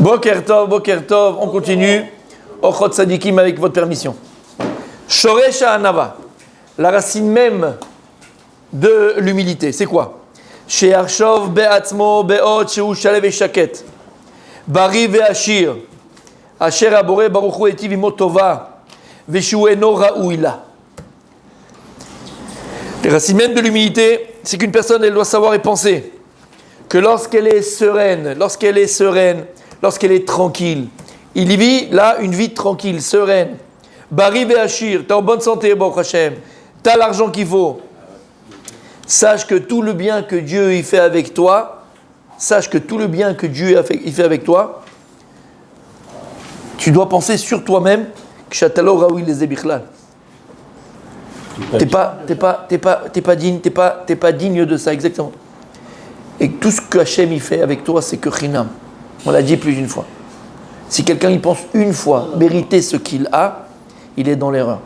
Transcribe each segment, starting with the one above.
Boker Tov, on continue. Ochot Sadikim avec votre permission. Shoresh Ha'anava, la racine même de l'humilité, c'est quoi? She'arshov be'atzmo be'ot she'u shalev shaket. Bari ve'ashir. Asher abore baruch hu etiv imo tova. Ve'shu eno ra'ui la. Les racines même de l'humilité, c'est qu'une personne, elle doit savoir et penser que lorsqu'elle est sereine, lorsqu'elle est tranquille, il y vit là une vie tranquille, sereine. Bari ve'ashir, t'es en bonne santé, Baruch Hashem, t'as l'argent qu'il faut. Sache que tout le bien que Dieu il fait avec toi, il fait avec toi, tu dois penser sur toi-même que Shatalo Raoui les Ebichlal. T'es pas digne de ça, exactement. Et tout ce que Hachem il fait avec toi, c'est que Chinam. On l'a dit plus d'une fois. Si quelqu'un y pense une fois mériter ce qu'il a, il est dans l'erreur.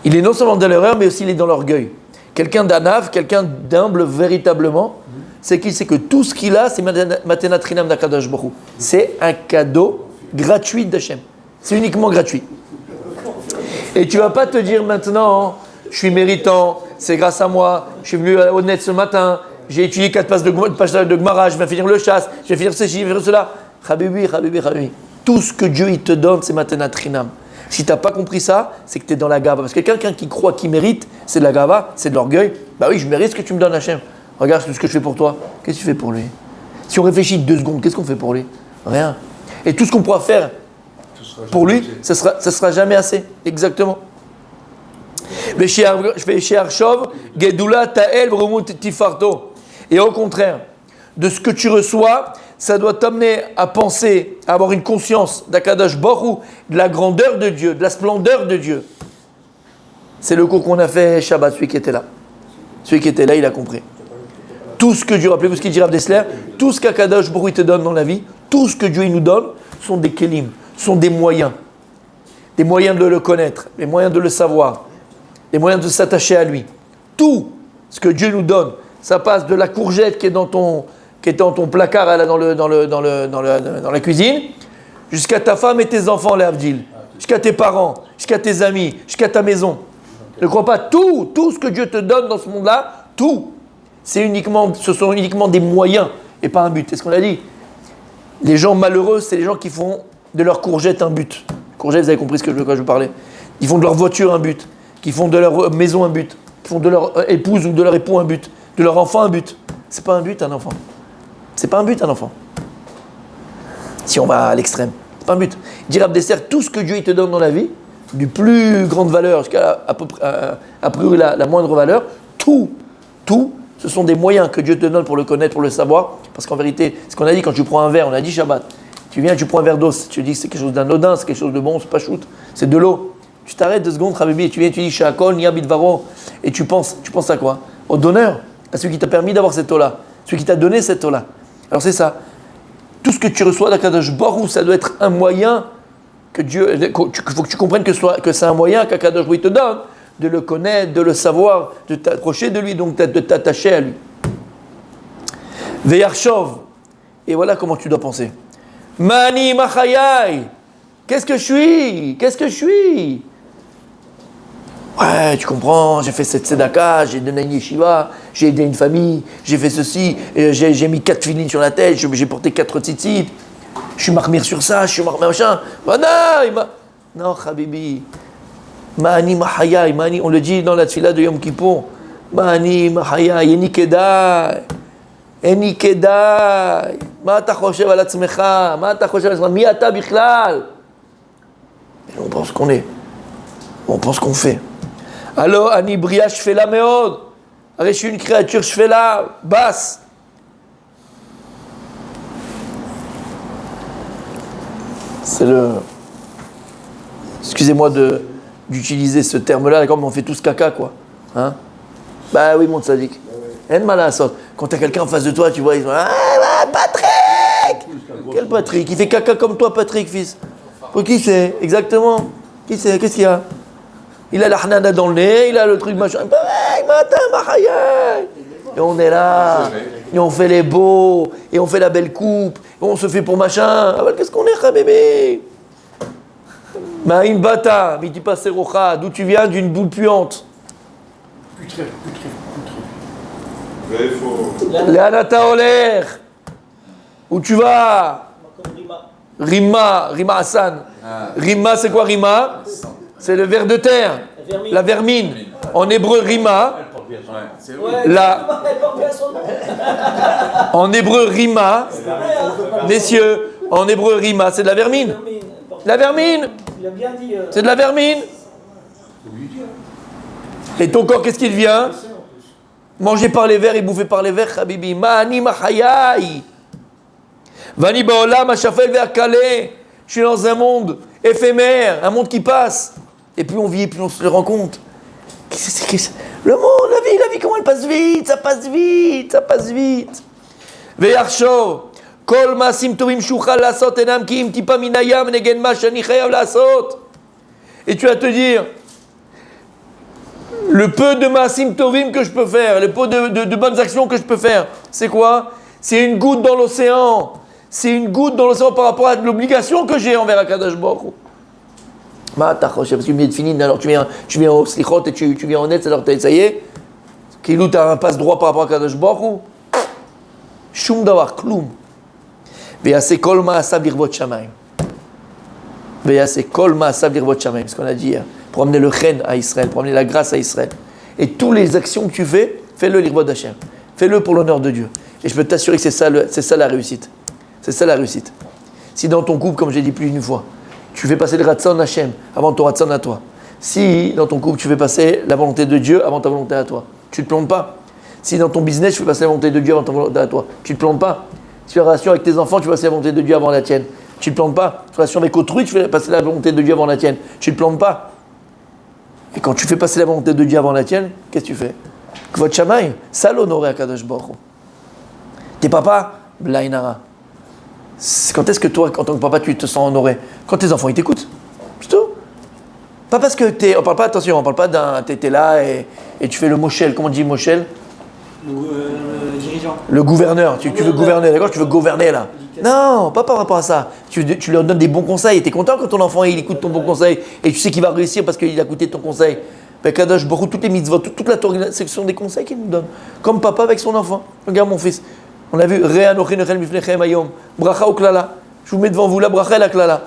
Il est non seulement dans l'erreur, mais aussi il est dans l'orgueil. Quelqu'un d'anav, quelqu'un d'humble véritablement, c'est qu'il sait que tout ce qu'il a, c'est Matenat Chinam d'Akadosh Baruch Hu. C'est un cadeau gratuit d'Hachem. C'est uniquement gratuit. Et tu vas pas te dire maintenant, je suis méritant, c'est grâce à moi, je suis venu au net ce matin, j'ai étudié 4 pages de Gemara, je vais finir le chasse, je vais finir ceci, je vais finir cela. Habibi. Tout ce que Dieu il te donne, c'est Matenat Chinam. Si tu n'as pas compris ça, c'est que tu es dans la gava. Parce que quelqu'un qui croit qu'il mérite, c'est de la gava, c'est de l'orgueil. Bah oui, je mérite ce que tu me donnes, Hachem. Regarde ce que je fais pour toi. Qu'est-ce que tu fais pour lui? Si on réfléchit 2 secondes, qu'est-ce qu'on fait pour lui? Rien. Et tout ce qu'on pourra faire pour lui, ça sera jamais assez. Exactement. Et au contraire, de ce que tu reçois, ça doit t'amener à penser, à avoir une conscience d'Akadosh Baruch Hu, de la grandeur de Dieu, de la splendeur de Dieu. C'est le cours qu'on a fait Shabbat, celui qui était là. Celui qui était là, il a compris. Tout ce que Dieu, rappelez-vous ce qu'il dit Rav Dessler, tout ce qu'Akadosh Baruch Hu te donne dans la vie, tout ce que Dieu il nous donne, sont des kelim, sont des moyens de le connaître, des moyens de le savoir, des moyens de s'attacher à lui. Tout ce que Dieu nous donne, ça passe de la courgette qui est dans ton placard là, dans la cuisine, jusqu'à ta femme et tes enfants, les Avdil, jusqu'à tes parents, jusqu'à tes amis, jusqu'à ta maison. Ne crois pas, tout ce que Dieu te donne dans ce monde-là, tout, ce sont uniquement des moyens et pas un but. C'est ce qu'on a dit. Les gens malheureux, c'est les gens qui font de leur courgette un but. Courgette, vous avez compris de quoi je parlais. Ils font de leur voiture un but, qui font de leur maison un but, qui font de leur épouse ou de leur époux un but, de leur enfant un but. C'est pas un but, un enfant. C'est pas un but, un enfant. Si on va à l'extrême, c'est pas un but. Dire Rav Dessler, tout ce que Dieu il te donne dans la vie, du plus grande valeur jusqu'à à priori la moindre valeur, tout, ce sont des moyens que Dieu te donne pour le connaître, pour le savoir. Parce qu'en vérité, ce qu'on a dit quand tu prends un verre, on a dit Shabbat, tu viens, tu prends un verre d'eau, tu dis c'est quelque chose d'anodin, c'est quelque chose de bon, c'est pas shoot, c'est de l'eau. Tu t'arrêtes 2 secondes, Habibi, et tu viens, tu dis Shakol, Nia Bidvaro, et tu penses à quoi? Au donneur, à celui qui t'a permis d'avoir cette eau-là, celui qui t'a donné cette eau-là. Alors c'est ça. Tout ce que tu reçois d'Akadosh Baruch Hu, ça doit être un moyen que Dieu. Il faut que tu comprennes que c'est un moyen qu'Akadosh Baruch Hu te donne de le connaître, de le savoir, de t'approcher de lui, donc de t'attacher à lui. Veyarshov. Et voilà comment tu dois penser. Mani Machayai. Qu'est-ce que je suis? Ouais, tu comprends, j'ai fait cette tzedaka, j'ai donné une yeshiva, j'ai aidé une famille, j'ai fait ceci, j'ai mis 4 filines sur la tête, j'ai porté 4 tzitzit, je suis marmire sur ça, je suis marmire machin. Non, Habibi. Ma'ani Mahayai, Ma'ani, on le dit dans la tfila de Yom Kippour. Ma'ani Mahayai, Eni Kedai. Ma ta choshev al atzmecha, ma ta choshev al atzmecha, mi ata bichlal. Et on pense qu'on est. On pense qu'on fait. Alors, Ani Bria Shfela Meod. Je suis une créature Shfela, basse. C'est le. Excusez-moi d'utiliser ce terme-là, comme on fait tous caca, quoi. Hein? Bah oui, mon tzaddik. En malasot. Quand t'as quelqu'un en face de toi, tu vois, ils disent Patrick! Quel Patrick? Il fait caca comme toi, Patrick, fils. Pour qui c'est? Exactement. Qui c'est? Qu'est-ce qu'il y a? Il a la hnana dans le nez, il a le truc machin. Et on est là, et on fait les beaux, et on fait la belle coupe, on se fait pour machin. Ah, qu'est-ce qu'on est, bébé? Ma'in bata, mitipa serocha, d'où tu viens d'une boule puante. Putref. Leanata oler, où tu vas? Rima Hassan. Rima, c'est quoi Rima? C'est le ver de terre, la vermine. En hébreu, Rima. En hébreu, Rima. Messieurs, en hébreu, Rima, c'est de la vermine. La vermine. C'est de la vermine. Et ton corps, qu'est-ce qu'il devient? Mangé par les vers et bouffé par les vers, Habibi. Ma'ani mahayai. Vani ba'olam hashafel ve'akale. Je suis dans un monde éphémère, un monde qui passe. Et plus on vit, et plus on se rend compte. Le monde, la vie, comment elle passe vite, ça passe vite. Ve'yarsho. Kol ma'asim tovim shuchal lasot enam ki im tipa minayam negen ma shani chayav lasot. Et tu vas te dire, le peu de ma'asim tovim que je peux faire, le peu de bonnes actions que je peux faire, c'est quoi? C'est une goutte dans l'océan. C'est une goutte dans l'océan par rapport à l'obligation que j'ai envers Akadosh Baruch Hu. Parce que tu viens de finir, alors tu viens au slichot et tu viens en net, alors ça y est, Kilou, tu as un passe droit par rapport à Akadosh Baruch Hu. Shum davar, kloum. Ve'yaseh kol ma'asav lirvot shamayim. Ve'yaseh kol ma'asav lirvot shamayim. Ce qu'on a dit hier, pour amener le chen à Israël, pour amener la grâce à Israël. Et toutes les actions que tu fais, fais-le lirvot Hashem. Fais-le pour l'honneur de Dieu. Et je peux t'assurer que c'est ça la réussite. C'est ça la réussite. Si dans ton couple, comme j'ai dit plus d'une fois, tu fais passer le Ratzon Hashem avant ton Ratzon à toi. Si dans ton couple, tu fais passer la volonté de Dieu avant ta volonté à toi, tu ne te plantes pas. Si dans ton business, tu fais passer la volonté de Dieu avant ta volonté à toi, tu ne te plantes pas. Si tu as une relation avec tes enfants, tu fais passer la volonté de Dieu avant la tienne, tu ne te plantes pas. Si tu as une relation avec autrui, tu fais passer la volonté de Dieu avant la tienne, tu ne te plantes pas. Et quand tu fais passer la volonté de Dieu avant la tienne, qu'est-ce que tu fais? Kvod Shamayim, ça l'honorer à Kadosh Baruch Hu. Tes papas, Blainara. Quand est-ce que toi, en tant que papa, tu te sens honoré? Quand tes enfants, ils t'écoutent. C'est tout. Pas parce que on parle pas, attention, on parle pas d'un, t'es là et tu fais le moshel. Comment on dit moshel? Le dirigeant. Le gouverneur. Tu veux gouverner, d'accord? Tu veux gouverner là. Non, pas par rapport à ça. Tu leur donnes des bons conseils. Tu es content quand ton enfant il écoute ton bon conseil et tu sais qu'il va réussir parce qu'il a écouté ton conseil. Ben Kadosh Baruch Hu, toutes les mitzvot, toute la Torah, ce sont des conseils qu'il nous donne. Comme papa avec son enfant. Regarde mon fils. On a vu bracha ou klala. Je vous mets devant vous la bracha et la klala.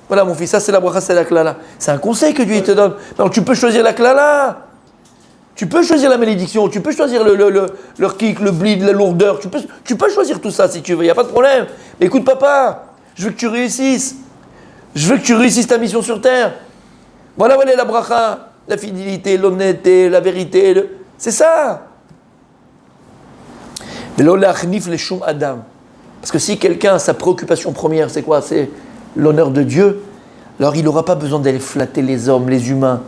Voilà mon fils, ça c'est la bracha, c'est la klala. C'est un conseil que Dieu te donne. Donc tu peux choisir la klala. Tu peux choisir la malédiction, tu peux choisir le kick, le bleed, la lourdeur. Tu peux choisir tout ça si tu veux, il n'y a pas de problème. Mais écoute papa, je veux que tu réussisses. Je veux que tu réussisses ta mission sur terre. Voilà la bracha, la fidélité, l'honnêteté, la vérité. C'est ça. Parce que si quelqu'un, sa préoccupation première, c'est quoi? C'est l'honneur de Dieu. Alors il n'aura pas besoin d'aller flatter les hommes, les humains.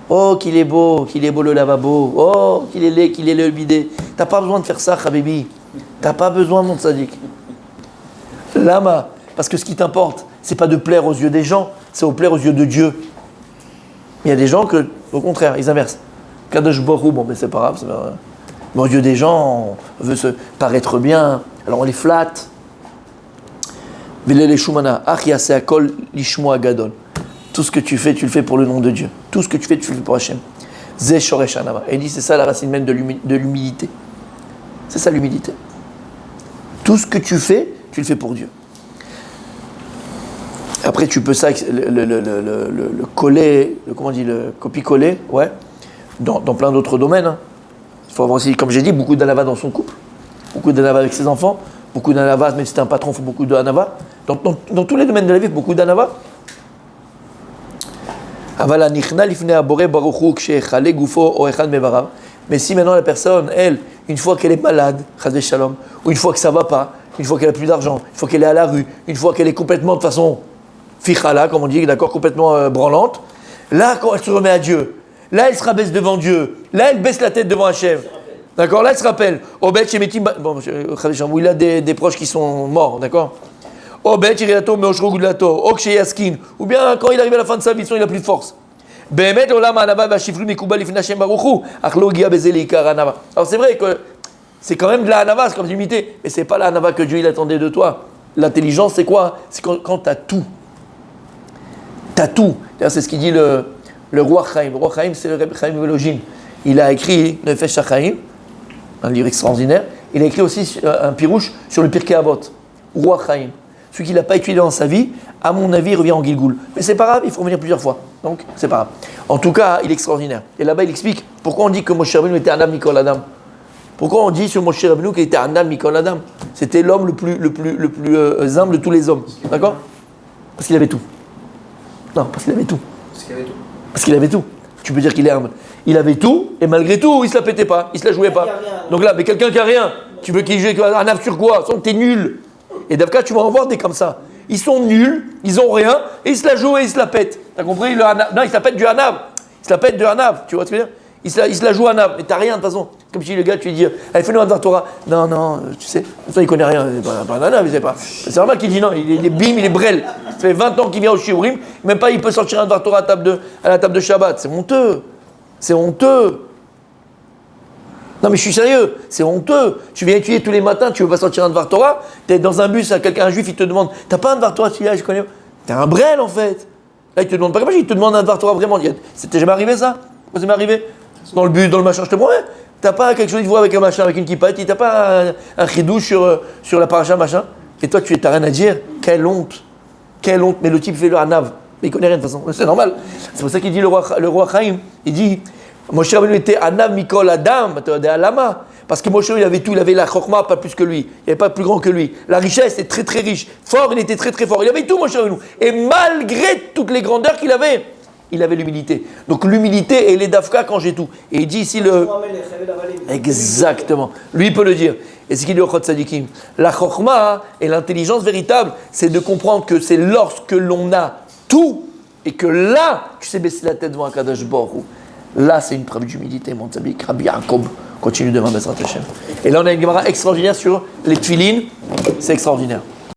Oh, qu'il est beau le lavabo. Oh, qu'il est laid, qu'il est le bidet. T'as pas besoin de faire ça, Habibi. T'as pas besoin, mon tzaddik. Lama, parce que ce qui t'importe, c'est pas de plaire aux yeux des gens, c'est de plaire aux yeux de Dieu. Il y a des gens que, au contraire, ils inversent. Kadosh Baruch Hu, bon, mais c'est pas grave, mais aux yeux des gens, on veut se paraître bien, alors on les flatte. Tout ce que tu fais, tu le fais pour le nom de Dieu. Tout ce que tu fais, tu le fais pour Hachem. Zeh shoresh hanava. Et il dit, c'est ça la racine même de l'humilité. C'est ça l'humilité. Tout ce que tu le fais pour Dieu. Après, tu peux ça, le coller, comment on dit, le copier-coller, ouais, dans plein d'autres domaines. Hein. Il faut avoir aussi, comme j'ai dit, beaucoup d'anava dans son couple, beaucoup d'anava avec ses enfants, beaucoup d'anava, même si tu es un patron, il faut beaucoup d'anava. Dans tous les domaines de la vie, beaucoup d'anava. Mais si maintenant la personne, elle, une fois qu'elle est malade, ou une fois que ça ne va pas, une fois qu'elle n'a plus d'argent, une fois qu'elle est à la rue, une fois qu'elle est complètement de façon fichala, comme on dit, d'accord, complètement branlante, là, quand elle se remet à Dieu, là, elle se rabaisse devant Dieu. Là, elle baisse la tête devant Hachem. D'accord? Là, elle se rappelle. Obed, Shemetim, bon, où il a des proches qui sont morts, d'accord? Obed, Shiriato, Meoshro, Gudlato, Ok, Yaskin. Ou bien, quand il arrive à la fin de sa vie, il n'a plus de force. Behemet, Olam, Anava, Vashifru, Mekouba, Lifna, Shem, Baruchu, Achlogia, Bezeli, Anava. Alors, c'est vrai que c'est quand même de la Anava, c'est comme l'humilité, mais c'est pas la Anava que Dieu il attendait de toi. L'intelligence, c'est quoi? C'est quand tu as tout. Tu as tout. D'ailleurs, c'est ce qu'il dit le roi Chaim. Le roi Chaim, c'est le Rebbe Chaim Volojin. Il a écrit Nefesh HaChaim, un livre extraordinaire. Il a écrit aussi un pirouche sur le Pirkei Avot, roi Chaim. Celui qui ne l'a pas étudié dans sa vie, à mon avis, il revient en Gilgoul. Mais c'est pas grave, il faut revenir plusieurs fois. Donc, c'est pas grave. En tout cas, il est extraordinaire. Et là-bas, il explique pourquoi on dit que Moshe Rabbeinu était un âme Mikol Adam. Pourquoi on dit sur Moshe Rabbeinu qu'il était un âme Mikol Adam? C'était l'homme le plus humble de tous les hommes. D'accord? Parce qu'il avait tout. Non, parce qu'il avait tout. Parce qu'il y avait tout. Parce qu'il avait tout. Tu peux dire qu'il est humble. Il avait tout, et malgré tout, il se la pétait pas, il se la jouait pas. Donc là, mais quelqu'un qui a rien, tu veux qu'il joue un âme sur quoi? Sans que t'es nul. Et Davka, tu vas en voir des comme ça. Ils sont nuls, ils ont rien, et ils se la jouent et ils se la pètent. T'as compris? Non, il se la pète du Hanav. Il se la pète du Hanav, tu vois ce que je veux dire? Il se la joue Hanav, mais t'as rien de toute façon. Comme si le gars, tu lui dis, allez, fais-nous un Dvar Torah. Non, tu sais, ça, il connaît rien. Pas un Hanav, il sait pas. C'est normal qu'il dit non, il est bim, il est brel. Ça fait 20 ans qu'il vient au Shiurim, même pas il peut sortir un Dvar Torah à la table de Shabbat. C'est honteux. C'est honteux. Non mais je suis sérieux, c'est honteux. Tu viens étudier tous les matins, tu veux pas sortir un Dvar Torah, t'es dans un bus, un juif, il te demande, t'as pas un Dvar Torah celui-là, je connais. T'es un brel en fait. Là il te demande pas comme ça, il te demande un Dvar Torah vraiment. C'était jamais arrivé ça? Moi c'est arrivé. Dans le bus, dans le machin, je te promets. T'as pas quelque chose de voir avec un machin, avec une kippa, t'as pas un chidouche sur la paracha machin. Et toi t'as rien à dire. Quelle honte. Quelle honte. Mais le type fait le hanav. Mais il connaît rien de toute façon. C'est normal. C'est pour ça qu'il dit le roi Chaim, il dit Moshe Rabbeinu était Anav Mikol Adam, Alama. Parce que Moshe il avait tout, il avait la chokma, pas plus que lui. Il n'y avait pas plus grand que lui. La richesse était très très riche. Fort, il était très très fort. Il avait tout, Moshe Rabbeinu. Et malgré toutes les grandeurs qu'il avait, il avait l'humilité. Donc l'humilité et les dafka quand j'ai tout. Et il dit ici le. Exactement. Lui il peut le dire. Et ce qu'il dit au Chod Sadikim. La chokma et l'intelligence véritable, c'est de comprendre que c'est lorsque l'on a tout et que là, tu sais baisser la tête devant un Kadosh Baruch Hu. Là, c'est une preuve d'humilité, mon tzabik. Rabbi Yaakov continue demain, Bezrat Hashem. Et là, on a une Gemara extraordinaire sur les tefilines. C'est extraordinaire.